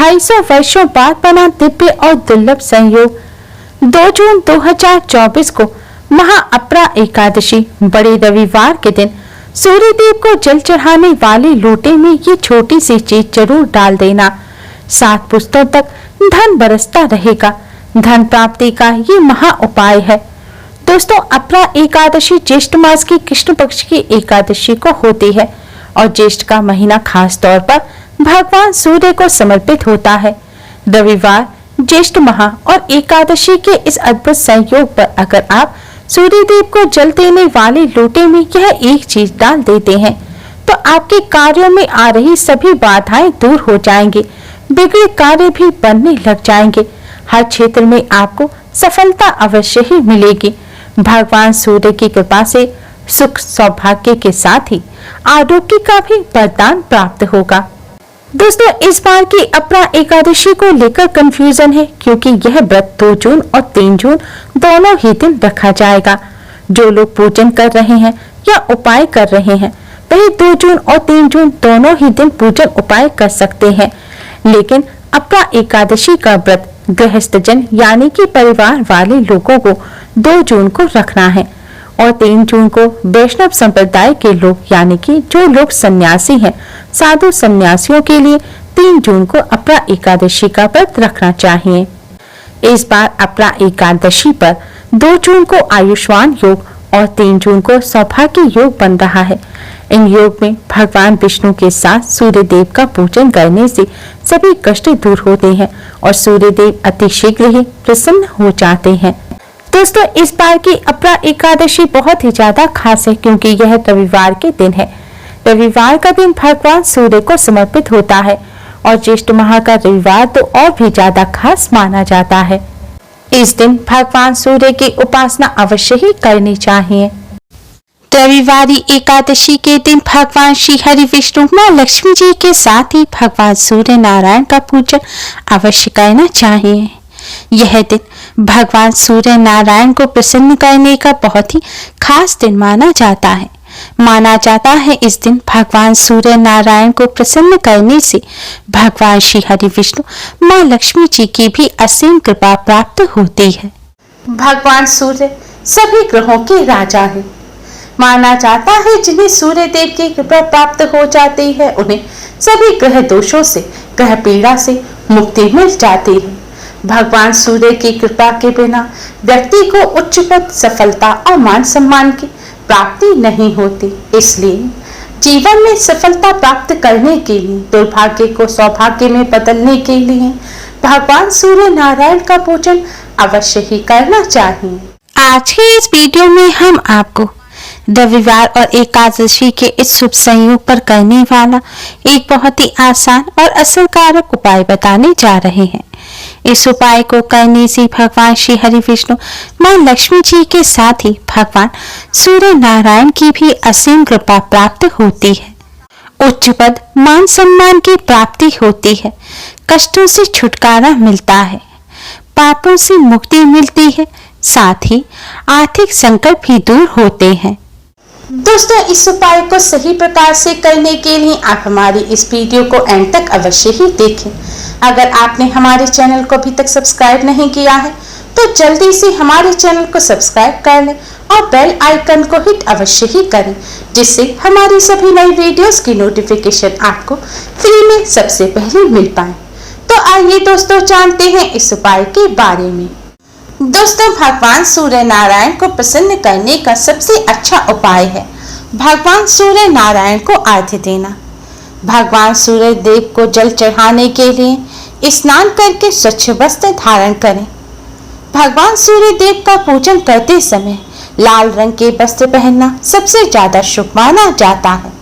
250 वर्षों बाद बना दिव्य और दुर्लभ संयोग। 2 जून 2024 को महाअपरा एकादशी बड़े रविवार के दिन सूर्यदेव को जल चढ़ाने वाले लोटे में ये छोटी सी चीज जरूर डाल देना। 7 पुस्तों तक धन बरसता रहेगा। धन प्राप्ति का ये महा उपाय है। दोस्तों, अपरा एकादशी ज्येष्ठ मास की कृष्ण पक्ष की एकादशी को होती है और ज्येष्ठ का महीना खास तौर पर भगवान सूर्य को समर्पित होता है। रविवार, ज्येष्ठ माह और एकादशी के इस अद्भुत संयोग पर अगर आप सूर्यदेव को जल देने वाले लोटे में यह एक चीज डाल देते हैं तो आपके कार्यों में आ रही सभी बाधाएं दूर हो जाएंगी। बिगड़े कार्य भी बनने लग जाएंगे। हर क्षेत्र में आपको सफलता अवश्य ही मिलेगी। भगवान सूर्य की कृपा से सुख सौभाग्य के साथ ही आरोग्य का भी वरदान प्राप्त होगा। दोस्तों, इस बार की अपरा एकादशी को लेकर कंफ्यूजन है क्योंकि यह व्रत 2 जून और 3 जून दोनों ही दिन रखा जाएगा। जो लोग पूजन कर रहे हैं या उपाय कर रहे हैं वही 2 जून और 3 जून दोनों ही दिन पूजन उपाय कर सकते हैं। लेकिन अपरा एकादशी का व्रत गृहस्थजन यानी कि परिवार वाले लोगों को 2 जून को रखना है और 3 जून को वैष्णव संप्रदाय के लोग यानी कि जो लोग सन्यासी हैं, साधु सन्यासियों के लिए 3 जून को अपरा एकादशी का व्रत रखना चाहिए। इस बार अपरा एकादशी पर 2 जून को आयुष्मान योग और 3 जून को सौभाग्य योग बन रहा है। इन योग में भगवान विष्णु के साथ सूर्य देव का पूजन करने से सभी कष्ट दूर होते हैं और सूर्य देव अति शीघ्र ही प्रसन्न हो जाते हैं। दोस्तों, इस बार की अपरा एकादशी बहुत ही ज्यादा खास है क्योंकि यह रविवार के दिन है। रविवार का दिन भगवान सूर्य को समर्पित होता है और ज्येष्ठ माह का रविवार तो और भी ज्यादा खास माना जाता है। इस दिन भगवान सूर्य की उपासना अवश्य ही करनी चाहिए। रविवारी एकादशी के दिन भगवान श्री हरि विष्णु माँ लक्ष्मी जी के साथ ही भगवान सूर्य नारायण का पूजन अवश्य करना चाहिए। यह दिन भगवान सूर्य नारायण को प्रसन्न करने का बहुत ही खास दिन माना जाता है। माना जाता है इस दिन भगवान सूर्य नारायण को प्रसन्न करने से भगवान श्री हरि विष्णु माँ लक्ष्मी जी की भी असीम कृपा प्राप्त होती है। भगवान सूर्य सभी ग्रहों के राजा है। माना जाता है जिन्हें सूर्य देव की कृपा प्राप्त हो जाती है उन्हें सभी ग्रह दोषों से, ग्रह पीड़ा से मुक्ति मिल जाती है। भगवान सूर्य की कृपा के बिना व्यक्ति को उच्च पद, सफलता और मान सम्मान की प्राप्ति नहीं होती। इसलिए जीवन में सफलता प्राप्त करने के लिए, दुर्भाग्य को सौभाग्य में बदलने के लिए भगवान सूर्य नारायण का पूजन अवश्य ही करना चाहिए। आज के इस वीडियो में हम आपको रविवार और एकादशी के इस शुभ संयोग पर करने वाला एक बहुत ही आसान और असरकारक उपाय बताने जा रहे हैं। इस उपाय को करने से भगवान श्री हरि विष्णु माँ लक्ष्मी जी के साथ ही भगवान सूर्य नारायण की भी असीम कृपा प्राप्त होती है। उच्च पद, मान सम्मान की प्राप्ति होती है। कष्टों से छुटकारा मिलता है। पापों से मुक्ति मिलती है। साथ ही आर्थिक संकट भी दूर होते हैं। दोस्तों, इस उपाय को सही प्रकार से करने के लिए आप हमारी इस वीडियो को एंड तक अवश्य ही देखें। अगर आपने हमारे चैनल को अभी तक सब्सक्राइब नहीं किया है तो जल्दी से हमारे चैनल को सब्सक्राइब कर लें और बेल आइकन को हिट अवश्य ही करें जिससे हमारी सभी नई वीडियोस की नोटिफिकेशन आपको फ्री में सबसे पहले मिल पाए। तो आइए दोस्तों जानते हैं इस उपाय के बारे में। दोस्तों, भगवान सूर्य नारायण को प्रसन्न करने का सबसे अच्छा उपाय है भगवान सूर्य नारायण को अर्घ्य देना। भगवान सूर्य देव को जल चढ़ाने के लिए स्नान करके स्वच्छ वस्त्र धारण करें। भगवान सूर्य देव का पूजन करते समय लाल रंग के वस्त्र पहनना सबसे ज्यादा शुभ माना जाता है।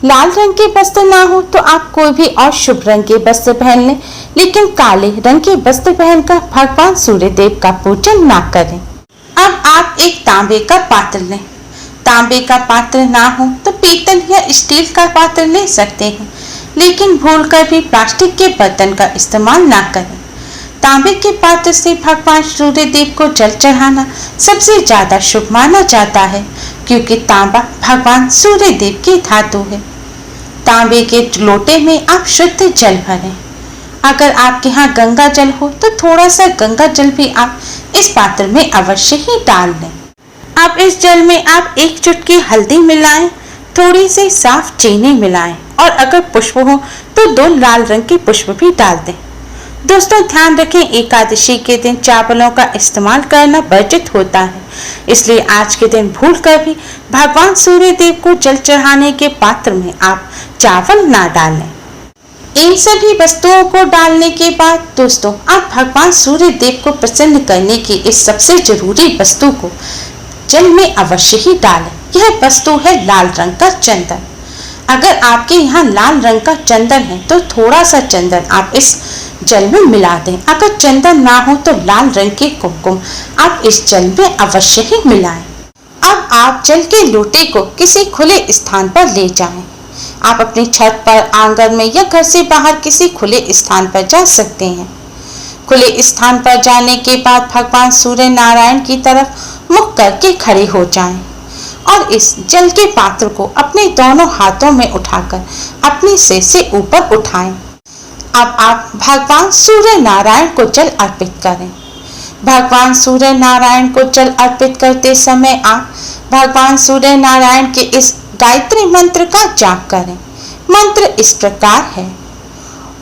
लाल रंग के वस्त्र ना हो तो आप कोई भी और शुभ रंग के वस्त्र पहन लें, लेकिन काले रंग के वस्त्र पहनकर भगवान सूर्य देव का पूजन ना करें। अब आप एक तांबे का पात्र लें। तांबे का पात्र ना हो तो पीतल या स्टील का पात्र ले सकते हैं, लेकिन भूलकर भी प्लास्टिक के बर्तन का इस्तेमाल ना करें। तांबे के पात्र से भगवान सूर्य देव को जल चढ़ाना सबसे ज्यादा शुभ माना जाता है क्योंकि तांबा भगवान सूर्य देव की धातु है। तांबे के लोटे में आप शुद्ध जल भरें। अगर आपके यहाँ गंगा जल हो तो थोड़ा सा गंगा जल भी आप इस पात्र में अवश्य ही डाल लें। अब इस जल में आप 1 चुटकी हल्दी मिलाएं, थोड़ी सी साफ चीनी मिलाएं और अगर पुष्प हो तो 2 लाल रंग के पुष्प भी डाल दें। दोस्तों ध्यान रखें, एकादशी के दिन चावलों का इस्तेमाल करना वर्जित होता है, इसलिए आज के दिन भूलकर भी भगवान सूर्य देव को जल चढ़ाने के पात्र में आप चावल ना डालें। इन सभी वस्तुओं को डालने के बाद दोस्तों आप भगवान सूर्य देव को प्रसन्न करने की इस सबसे जरूरी वस्तु को जल में अवश्य ही डालें। यह वस्तु है लाल रंग का चंदन। अगर आपके यहाँ लाल रंग का चंदन है तो थोड़ा सा चंदन आप इस जल में मिला दें। अगर चंदन ना हो तो लाल रंग के कुमकुम आप इस जल में अवश्य ही मिलाएं। अब आप जल के लोटे को किसी खुले स्थान पर ले जाएं। आप अपनी छत पर, आंगन में या घर से बाहर किसी खुले स्थान पर जा सकते हैं। खुले स्थान पर जाने के बाद भगवान सूर्य नारायण की तरफ मुख करके खड़े हो जाएं और इस जल के पात्र को अपने दोनों हाथों में उठाकर अपने सिर से ऊपर उठाएं। अब आप भगवान सूर्य नारायण को जल अर्पित करें। भगवान सूर्य नारायण को जल अर्पित करते समय आप भगवान सूर्य नारायण के इस गायत्री मंत्र का जाप करें। मंत्र इस प्रकार है: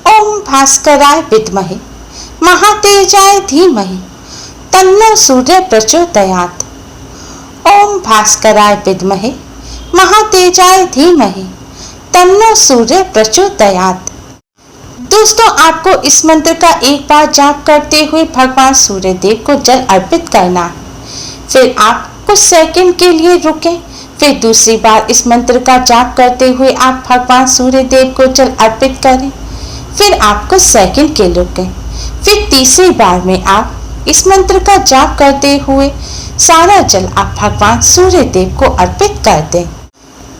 ओम भास्कराय विद्महे महातेजाय धीमहि तन्नो सूर्य प्रचोदयात्। ओम भास्कराय विद्महे महातेजाय धीमहि तन्नो सूर्य प्रचोदयात्। दोस्तों आपको इस मंत्र का एक बार जाप करते हुए भगवान सूर्य देव को जल अर्पित करना है। फिर आप कुछ सेकंड के लिए रुकें। फिर दूसरी बार इस मंत्र का जाप करते हुए आप भगवान सूर्य देव को जल अर्पित करें। फिर आप कुछ सेकंड के लिए रुकें। फिर तीसरी बार में आप इस मंत्र का जाप करते हुए सारा जल आप भगवान सूर्य देव को अर्पित कर दें।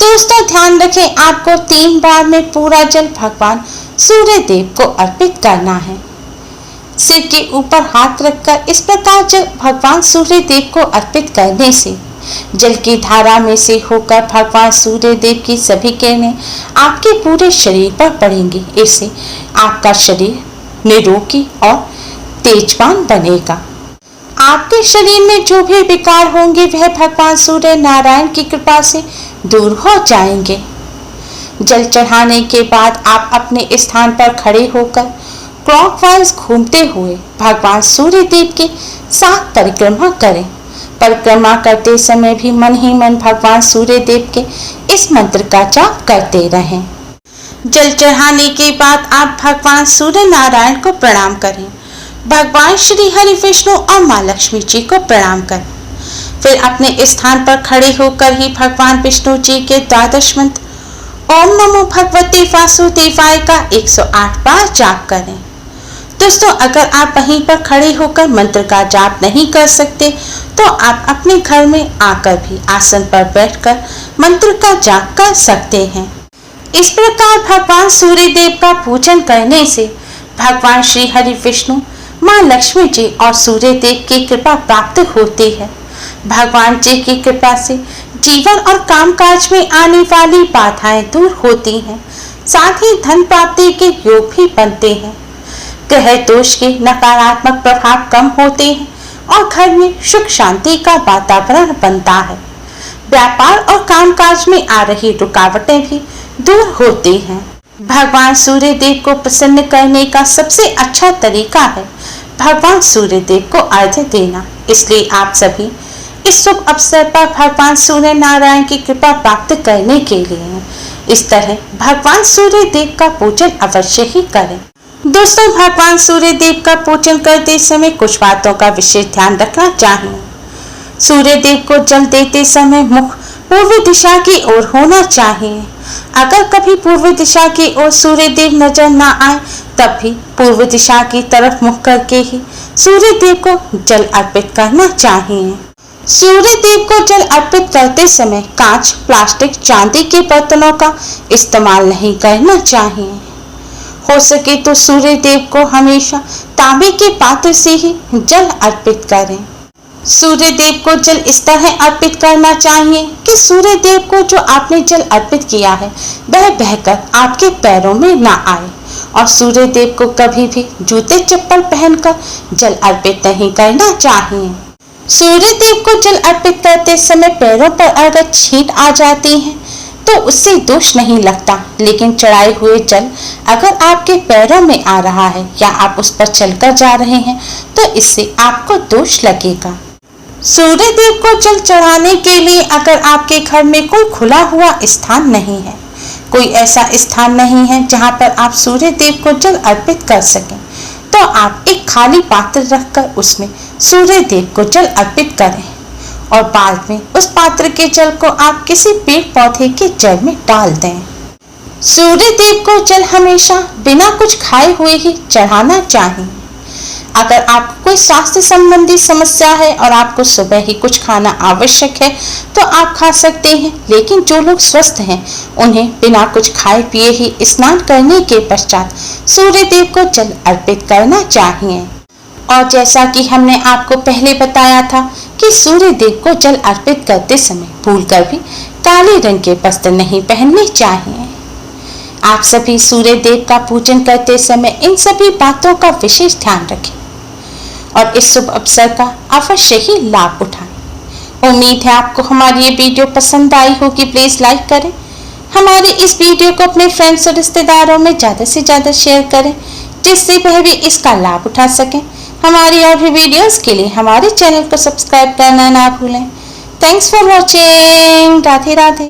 दोस्तों ध्यान रखें, आपको 3 बार में पूरा जल भगवान सूर्य देव को अर्पित करना है। सिर के ऊपर हाथ रखकर इस प्रकार जल भगवान सूर्य देव को अर्पित करने से जल की धारा में से होकर भगवान सूर्य देव की सभी किरणें आपके पूरे शरीर पर पड़ेंगी। इससे आपका शरीर निरोगी और तेजवान बनेगा। आपके शरीर में जो भी विकार होंगे वह भगवान सूर्य नारायण की कृपा से दूर हो जाएंगे। जल चढ़ाने के बाद आप अपने स्थान पर खड़े होकर क्लॉकवाइज घूमते हुए भगवान सूर्य देव के साथ परिक्रमा करें। परिक्रमा करते समय भी मन ही मन भगवान सूर्य देव के इस मंत्र का जाप करते रहें। जल चढ़ाने के बाद आप भगवान सूर्य नारायण को प्रणाम करें। भगवान श्री हरि विष्णु और माँ लक्ष्मी जी को प्रणाम करें। फिर अपने स्थान पर खड़े होकर ही भगवान विष्णु जी के 12 मंत्र ओम नमो भगवते वासुदेवाय का 108 बार जाप करें। दोस्तों अगर आप वहीं पर खड़े होकर मंत्र का जाप नहीं कर सकते तो आप अपने घर में आकर भी आसन पर बैठकर मंत्र का जाप कर सकते हैं। इस प्रकार भगवान सूर्य देव का पूजन करने से भगवान श्री हरि विष्णु, माँ लक्ष्मी जी और सूर्य देव की कृपा प्राप्त होती है। भगवान जी की कृपा से जीवन और कामकाज में आने वाली बाधाएं दूर होती हैं, साथ ही धन प्राप्ति के योग भी बनते हैं। ग्रह दोष के नकारात्मक प्रभाव कम होते हैं और घर में सुख शांति का वातावरण बनता है। व्यापार और कामकाज में आ रही रुकावटें भी दूर होती हैं। भगवान सूर्य देव को प्रसन्न करने का सबसे अच्छा तरीका है भगवान सूर्य देव को अर्घ्य देना। इसलिए आप सभी इस शुभ अवसर पर भगवान सूर्य नारायण की कृपा प्राप्त करने के लिए इस तरह भगवान सूर्य देव का पूजन अवश्य ही करें। दोस्तों भगवान सूर्य देव का पूजन करते समय कुछ बातों का विशेष ध्यान रखना चाहिए। सूर्य देव को जल देते समय मुख पूर्व दिशा की ओर होना चाहिए। अगर कभी पूर्व दिशा की ओर सूर्य देव नजर न आए तब भी पूर्व दिशा की तरफ मुख करके ही सूर्य देव को जल अर्पित करना चाहिए। सूर्य देव को जल अर्पित करते समय कांच, प्लास्टिक, चांदी के बर्तनों का इस्तेमाल नहीं करना चाहिए। हो सके तो सूर्य देव को हमेशा तांबे के पात्र से ही जल अर्पित करें। सूर्य देव को जल इस तरह अर्पित करना चाहिए कि सूर्य देव को जो आपने जल अर्पित किया है वह बहकर आपके पैरों में ना आए और सूर्य देव को कभी भी जूते चप्पल पहनकर जल अर्पित नहीं करना चाहिए। सूर्य देव को जल अर्पित करते समय पैरों पर अगर छींट आ जाती है तो उससे दोष नहीं लगता, लेकिन चढ़ाए हुए जल अगर आपके पैरों में आ रहा है या आप उस पर चलकर जा रहे हैं तो इससे आपको दोष लगेगा। सूर्य देव को जल चढ़ाने के लिए अगर आपके घर में कोई खुला हुआ स्थान नहीं है, कोई ऐसा स्थान नहीं है जहां पर आप सूर्य देव को जल अर्पित कर सकें, तो आप एक खाली पात्र रखकर उसमें सूर्य देव को जल अर्पित करें और बाद में उस पात्र के जल को आप किसी पेड़ पौधे के जड़ में डाल दें। सूर्य देव को जल हमेशा बिना कुछ खाए हुए ही चढ़ाना चाहिए। अगर आपको कोई स्वास्थ्य संबंधी समस्या है और आपको सुबह ही कुछ खाना आवश्यक है तो आप खा सकते हैं, लेकिन जो लोग स्वस्थ हैं उन्हें बिना कुछ खाए पिए ही स्नान करने के पश्चात सूर्य देव को जल अर्पित करना चाहिए। और जैसा कि हमने आपको पहले बताया था कि सूर्य देव को जल अर्पित करते समय भूलकर भी काले रंग के वस्त्र नहीं पहनने चाहिए। आप सभी सूर्य देव का पूजन करते समय इन सभी बातों का विशेष ध्यान रखें और इस शुभ अवसर का अवश्य ही लाभ उठाएं। उम्मीद है आपको हमारी ये वीडियो पसंद आई होगी। प्लीज लाइक करें, हमारे इस वीडियो को अपने फ्रेंड्स और रिश्तेदारों में ज़्यादा से ज़्यादा शेयर करें जिससे वह भी इसका लाभ उठा सकें। हमारी और भी वीडियोस के लिए हमारे चैनल को सब्सक्राइब करना ना भूलें। Thanks for watching. Radhe Radhe.